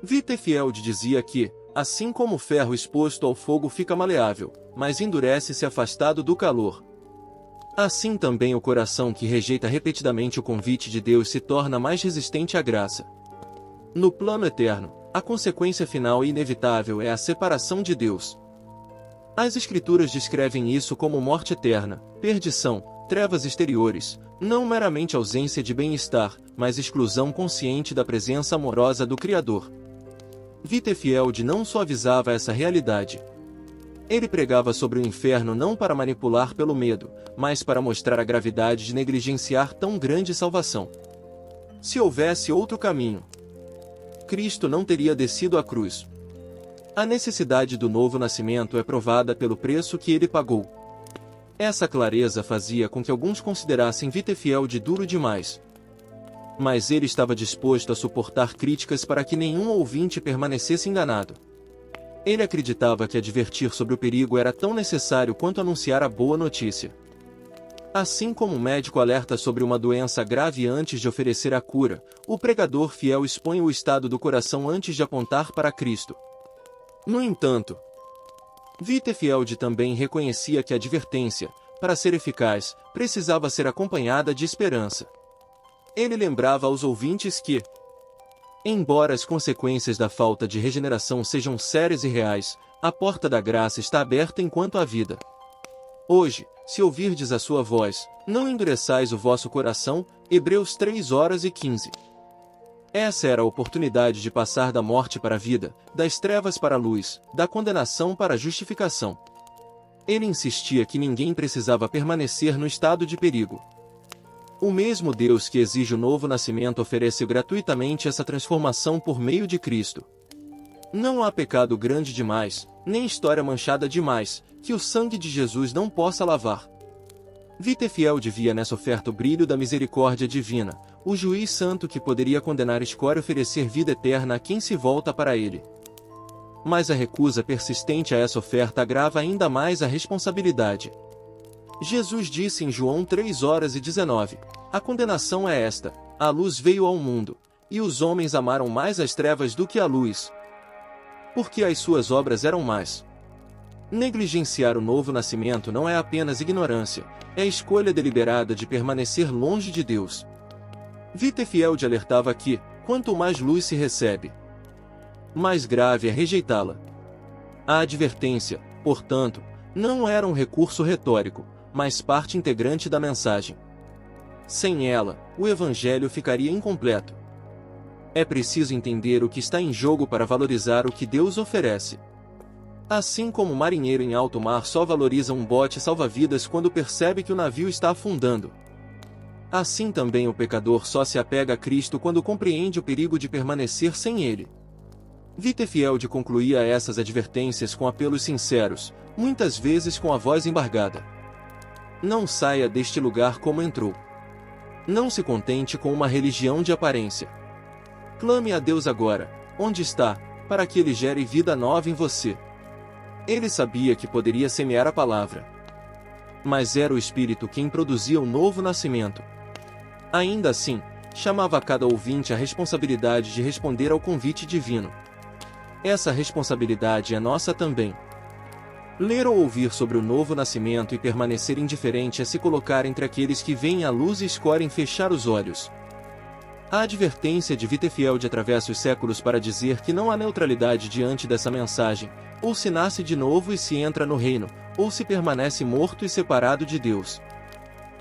A: Wittefield dizia que, assim como o ferro exposto ao fogo fica maleável, mas endurece se afastado do calor, assim também o coração que rejeita repetidamente o convite de Deus se torna mais resistente à graça. No plano eterno, a consequência final e inevitável é a separação de Deus. As Escrituras descrevem isso como morte eterna, perdição, trevas exteriores, não meramente ausência de bem-estar, mas exclusão consciente da presença amorosa do Criador. Wittefield não suavizava essa realidade. Ele pregava sobre o inferno não para manipular pelo medo, mas para mostrar a gravidade de negligenciar tão grande salvação. Se houvesse outro caminho, Cristo não teria descido à cruz. A necessidade do novo nascimento é provada pelo preço que ele pagou. Essa clareza fazia com que alguns considerassem Wittefield duro demais. Mas ele estava disposto a suportar críticas para que nenhum ouvinte permanecesse enganado. Ele acreditava que advertir sobre o perigo era tão necessário quanto anunciar a boa notícia. Assim como um médico alerta sobre uma doença grave antes de oferecer a cura, o pregador fiel expõe o estado do coração antes de apontar para Cristo. No entanto, Wittefield também reconhecia que a advertência, para ser eficaz, precisava ser acompanhada de esperança. Ele lembrava aos ouvintes que, embora as consequências da falta de regeneração sejam sérias e reais, a porta da graça está aberta enquanto há vida. Hoje, se ouvirdes a sua voz, não endureçais o vosso coração. Hebreus 3:15. Essa era a oportunidade de passar da morte para a vida, das trevas para a luz, da condenação para a justificação. Ele insistia que ninguém precisava permanecer no estado de perigo. O mesmo Deus que exige o novo nascimento oferece gratuitamente essa transformação por meio de Cristo. Não há pecado grande demais, nem história manchada demais, que o sangue de Jesus não possa lavar. Wittefield via nessa oferta o brilho da misericórdia divina, o juiz santo que poderia condenar escória e oferecer vida eterna a quem se volta para ele. Mas a recusa persistente a essa oferta agrava ainda mais a responsabilidade. Jesus disse em João 3:19, a condenação é esta, a luz veio ao mundo, e os homens amaram mais as trevas do que a luz, porque as suas obras eram más. Negligenciar o novo nascimento não é apenas ignorância, é a escolha deliberada de permanecer longe de Deus. Wittefield alertava que, quanto mais luz se recebe, mais grave é rejeitá-la. A advertência, portanto, não era um recurso retórico, mas parte integrante da mensagem. Sem ela, o Evangelho ficaria incompleto. É preciso entender o que está em jogo para valorizar o que Deus oferece. Assim como o marinheiro em alto mar só valoriza um bote salva-vidas quando percebe que o navio está afundando, assim também o pecador só se apega a Cristo quando compreende o perigo de permanecer sem ele. Wittefield concluía essas advertências com apelos sinceros, muitas vezes com a voz embargada. Não saia deste lugar como entrou. Não se contente com uma religião de aparência. Clame a Deus agora, onde está, para que ele gere vida nova em você. Ele sabia que poderia semear a palavra. Mas era o Espírito quem produzia o novo nascimento. Ainda assim, chamava a cada ouvinte a responsabilidade de responder ao convite divino. Essa responsabilidade é nossa também. Ler ou ouvir sobre o novo nascimento e permanecer indiferente é se colocar entre aqueles que veem a luz e escolhem fechar os olhos. A advertência de Wittefield atravessa os séculos para dizer que não há neutralidade diante dessa mensagem, ou se nasce de novo e se entra no reino, ou se permanece morto e separado de Deus.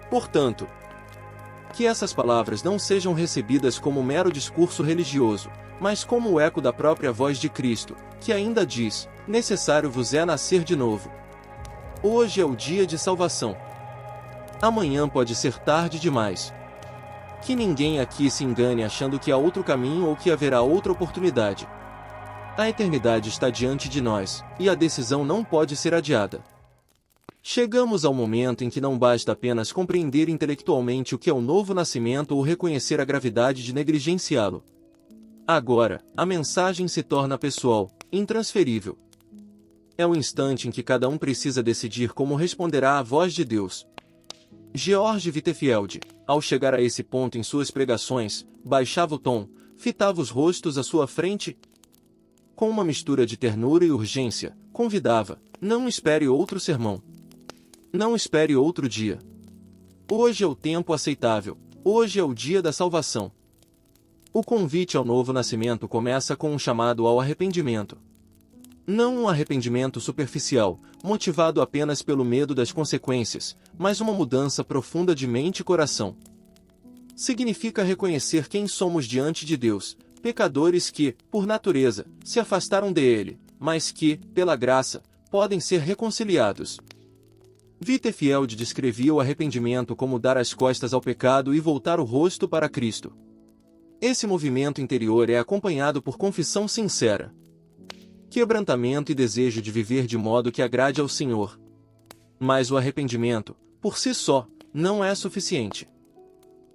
A: Portanto, que essas palavras não sejam recebidas como mero discurso religioso, mas como o eco da própria voz de Cristo, que ainda diz: necessário vos é nascer de novo. Hoje é o dia de salvação. Amanhã pode ser tarde demais. Que ninguém aqui se engane achando que há outro caminho ou que haverá outra oportunidade. A eternidade está diante de nós, e a decisão não pode ser adiada. Chegamos ao momento em que não basta apenas compreender intelectualmente o que é o novo nascimento ou reconhecer a gravidade de negligenciá-lo. Agora, a mensagem se torna pessoal, intransferível. É o instante em que cada um precisa decidir como responderá à voz de Deus. George Wittefield, ao chegar a esse ponto em suas pregações, baixava o tom, fitava os rostos à sua frente. Com uma mistura de ternura e urgência, convidava: não espere outro sermão. Não espere outro dia. Hoje é o tempo aceitável. Hoje é o dia da salvação. O convite ao novo nascimento começa com um chamado ao arrependimento. Não um arrependimento superficial, motivado apenas pelo medo das consequências, mas uma mudança profunda de mente e coração. Significa reconhecer quem somos diante de Deus, pecadores que, por natureza, se afastaram dele, mas que, pela graça, podem ser reconciliados. Wittefield descrevia o arrependimento como dar as costas ao pecado e voltar o rosto para Cristo. Esse movimento interior é acompanhado por confissão sincera, quebrantamento e desejo de viver de modo que agrade ao Senhor. Mas o arrependimento, por si só, não é suficiente.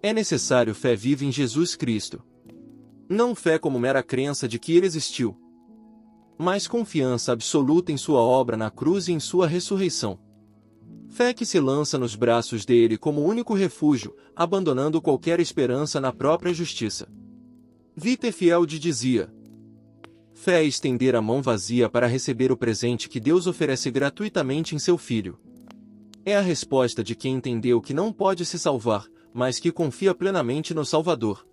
A: É necessário fé viva em Jesus Cristo. Não fé como mera crença de que ele existiu, mas confiança absoluta em sua obra na cruz e em sua ressurreição. Fé que se lança nos braços dele como único refúgio, abandonando qualquer esperança na própria justiça. Wittefield dizia: fé é estender a mão vazia para receber o presente que Deus oferece gratuitamente em seu Filho. É a resposta de quem entendeu que não pode se salvar, mas que confia plenamente no Salvador.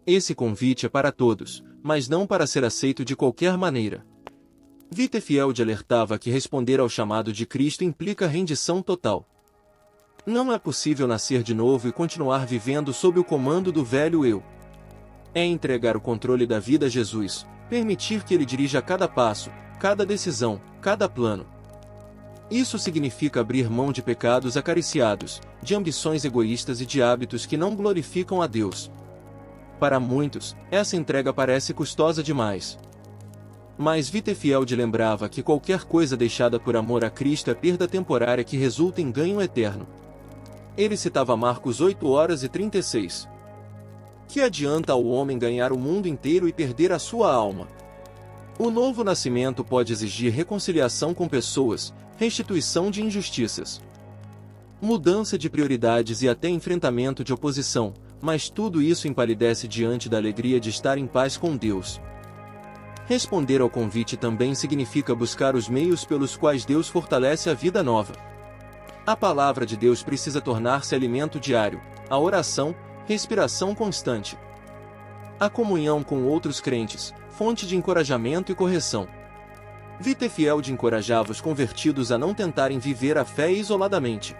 A: Esse convite é para todos, mas não para ser aceito de qualquer maneira. Wittefield alertava que responder ao chamado de Cristo implica rendição total. Não é possível nascer de novo e continuar vivendo sob o comando do velho eu. É entregar o controle da vida a Jesus, permitir que ele dirija cada passo, cada decisão, cada plano. Isso significa abrir mão de pecados acariciados, de ambições egoístas e de hábitos que não glorificam a Deus. Para muitos, essa entrega parece custosa demais. Mas Wittefield lembrava que qualquer coisa deixada por amor a Cristo é perda temporária que resulta em ganho eterno. Ele citava Marcos 8:36. Que adianta ao homem ganhar o mundo inteiro e perder a sua alma? O novo nascimento pode exigir reconciliação com pessoas, restituição de injustiças, mudança de prioridades e até enfrentamento de oposição, mas tudo isso empalidece diante da alegria de estar em paz com Deus. Responder ao convite também significa buscar os meios pelos quais Deus fortalece a vida nova. A palavra de Deus precisa tornar-se alimento diário, a oração, respiração constante. A comunhão com outros crentes, fonte de encorajamento e correção. Wittefield encorajava os convertidos a não tentarem viver a fé isoladamente,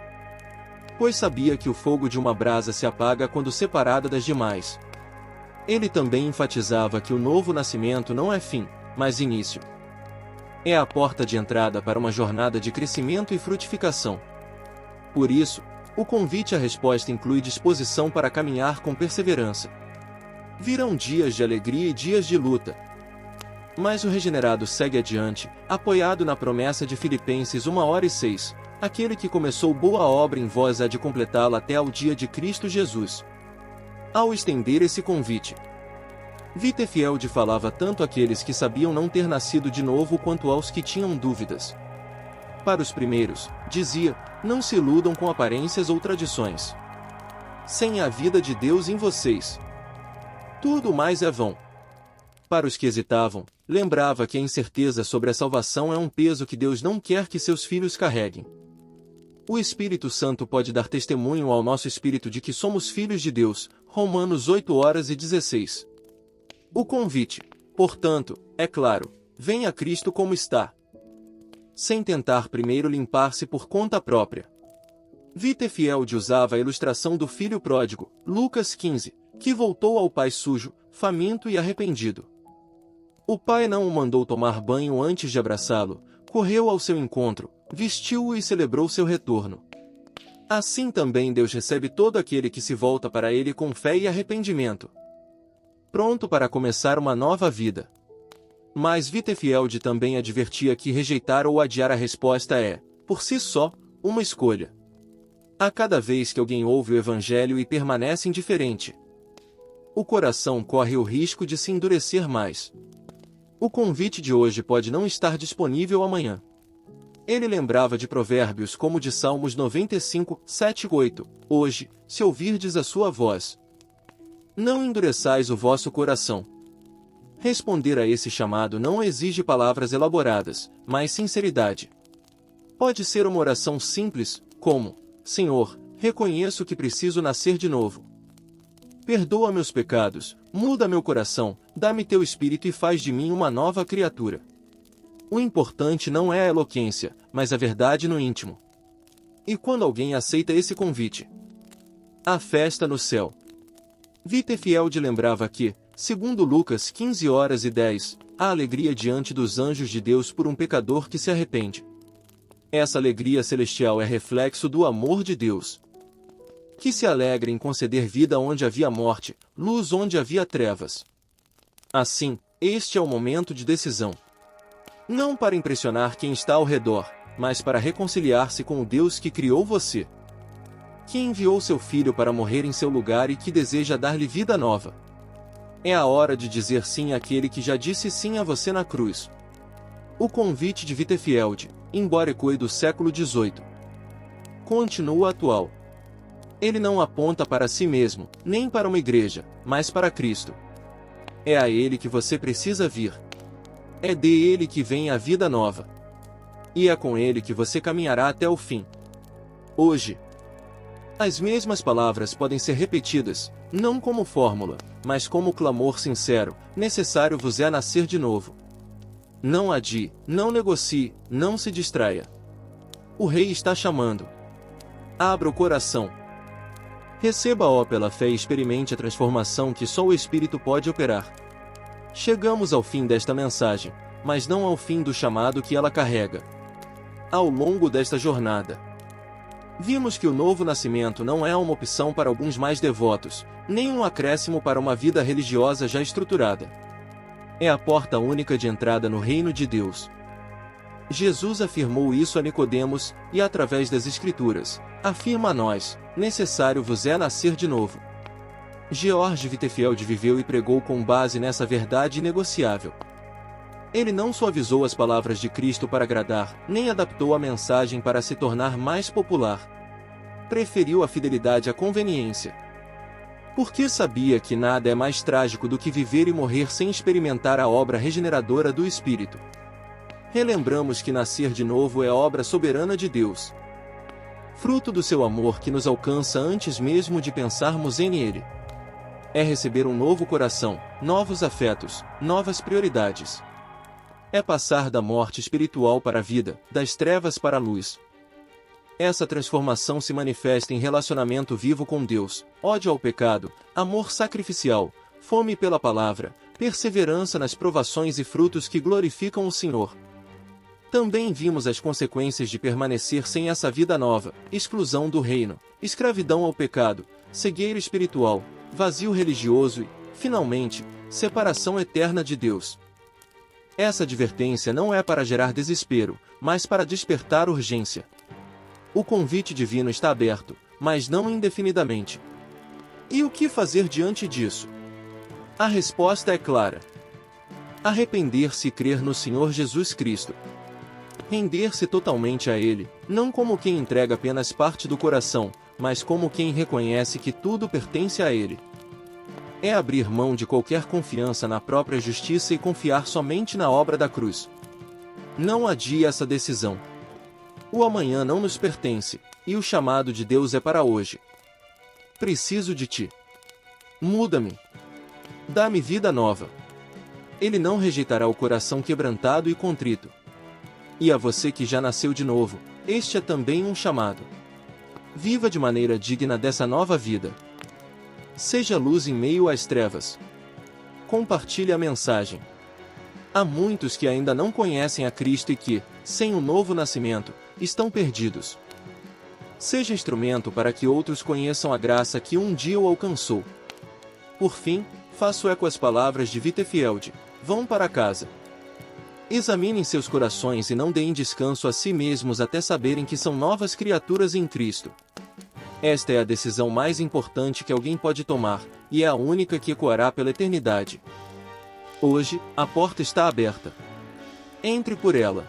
A: pois sabia que o fogo de uma brasa se apaga quando separada das demais. Ele também enfatizava que o novo nascimento não é fim, mas início. É a porta de entrada para uma jornada de crescimento e frutificação. Por isso, o convite à resposta inclui disposição para caminhar com perseverança. Virão dias de alegria e dias de luta. Mas o regenerado segue adiante, apoiado na promessa de Filipenses 1:6, aquele que começou boa obra em vós há de completá-la até ao dia de Cristo Jesus. Ao estender esse convite, Wittefield falava tanto àqueles que sabiam não ter nascido de novo quanto aos que tinham dúvidas. Para os primeiros, dizia, não se iludam com aparências ou tradições. Sem a vida de Deus em vocês, tudo mais é vão. Para os que hesitavam, lembrava que a incerteza sobre a salvação é um peso que Deus não quer que seus filhos carreguem. O Espírito Santo pode dar testemunho ao nosso espírito de que somos filhos de Deus, Romanos 8:16. O convite, portanto, é claro, venha a Cristo como está, sem tentar primeiro limpar-se por conta própria. Wittefield usava a ilustração do filho pródigo, Lucas 15, que voltou ao pai sujo, faminto e arrependido. O pai não o mandou tomar banho antes de abraçá-lo, correu ao seu encontro, vestiu-o e celebrou seu retorno. Assim também Deus recebe todo aquele que se volta para ele com fé e arrependimento, pronto para começar uma nova vida. Mas Wittefield também advertia que rejeitar ou adiar a resposta é, por si só, uma escolha. A cada vez que alguém ouve o Evangelho e permanece indiferente, o coração corre o risco de se endurecer mais. O convite de hoje pode não estar disponível amanhã. Ele lembrava de provérbios como de Salmos 95, 7 e 8, hoje, se ouvirdes a sua voz, não endureçais o vosso coração. Responder a esse chamado não exige palavras elaboradas, mas sinceridade. Pode ser uma oração simples, como, Senhor, reconheço que preciso nascer de novo. Perdoa meus pecados, muda meu coração, dá-me teu espírito e faz de mim uma nova criatura. O importante não é a eloquência, mas a verdade no íntimo. E quando alguém aceita esse convite? A festa no céu. Wittefield lembrava que, segundo Lucas 15:10, há alegria diante dos anjos de Deus por um pecador que se arrepende. Essa alegria celestial é reflexo do amor de Deus, que se alegra em conceder vida onde havia morte, luz onde havia trevas. Assim, este é o momento de decisão. Não para impressionar quem está ao redor, mas para reconciliar-se com o Deus que criou você, que enviou seu Filho para morrer em seu lugar e que deseja dar-lhe vida nova. É a hora de dizer sim àquele que já disse sim a você na cruz. O convite de Wittefield, embora ecoe do século XVIII, continua atual. Ele não aponta para si mesmo, nem para uma igreja, mas para Cristo. É a Ele que você precisa vir. É dele que vem a vida nova. E é com Ele que você caminhará até o fim. Hoje, as mesmas palavras podem ser repetidas, não como fórmula, mas como clamor sincero, necessário vos é nascer de novo. Não adie, não negocie, não se distraia. O Rei está chamando. Abra o coração. Receba-o pela fé e experimente a transformação que só o Espírito pode operar. Chegamos ao fim desta mensagem, mas não ao fim do chamado que ela carrega. Ao longo desta jornada, vimos que o novo nascimento não é uma opção para alguns mais devotos, nem um acréscimo para uma vida religiosa já estruturada. É a porta única de entrada no reino de Deus. Jesus afirmou isso a Nicodemos, e através das Escrituras, afirma a nós, necessário vos é nascer de novo. George Wittefield viveu e pregou com base nessa verdade inegociável. Ele não suavizou as palavras de Cristo para agradar, nem adaptou a mensagem para se tornar mais popular. Preferiu a fidelidade à conveniência. Porque sabia que nada é mais trágico do que viver e morrer sem experimentar a obra regeneradora do Espírito. Relembramos que nascer de novo é obra soberana de Deus, fruto do seu amor que nos alcança antes mesmo de pensarmos em Ele. É receber um novo coração, novos afetos, novas prioridades. É passar da morte espiritual para a vida, das trevas para a luz. Essa transformação se manifesta em relacionamento vivo com Deus, ódio ao pecado, amor sacrificial, fome pela palavra, perseverança nas provações e frutos que glorificam o Senhor. Também vimos as consequências de permanecer sem essa vida nova: exclusão do reino, escravidão ao pecado, cegueira espiritual, vazio religioso e, finalmente, separação eterna de Deus. Essa advertência não é para gerar desespero, mas para despertar urgência. O convite divino está aberto, mas não indefinidamente. E o que fazer diante disso? A resposta é clara. Arrepender-se e crer no Senhor Jesus Cristo. Render-se totalmente a Ele, não como quem entrega apenas parte do coração, mas como quem reconhece que tudo pertence a Ele. É abrir mão de qualquer confiança na própria justiça e confiar somente na obra da cruz. Não adie essa decisão. O amanhã não nos pertence, e o chamado de Deus é para hoje. Preciso de ti. Muda-me. Dá-me vida nova. Ele não rejeitará o coração quebrantado e contrito. E a você que já nasceu de novo, este é também um chamado. Viva de maneira digna dessa nova vida. Seja luz em meio às trevas. Compartilhe a mensagem. Há muitos que ainda não conhecem a Cristo e que, sem o novo nascimento, estão perdidos. Seja instrumento para que outros conheçam a graça que um dia o alcançou. Por fim, faço eco às palavras de Wittefield: vão para casa. Examinem seus corações e não deem descanso a si mesmos até saberem que são novas criaturas em Cristo. Esta é a decisão mais importante que alguém pode tomar, e é a única que ecoará pela eternidade. Hoje, a porta está aberta. Entre por ela.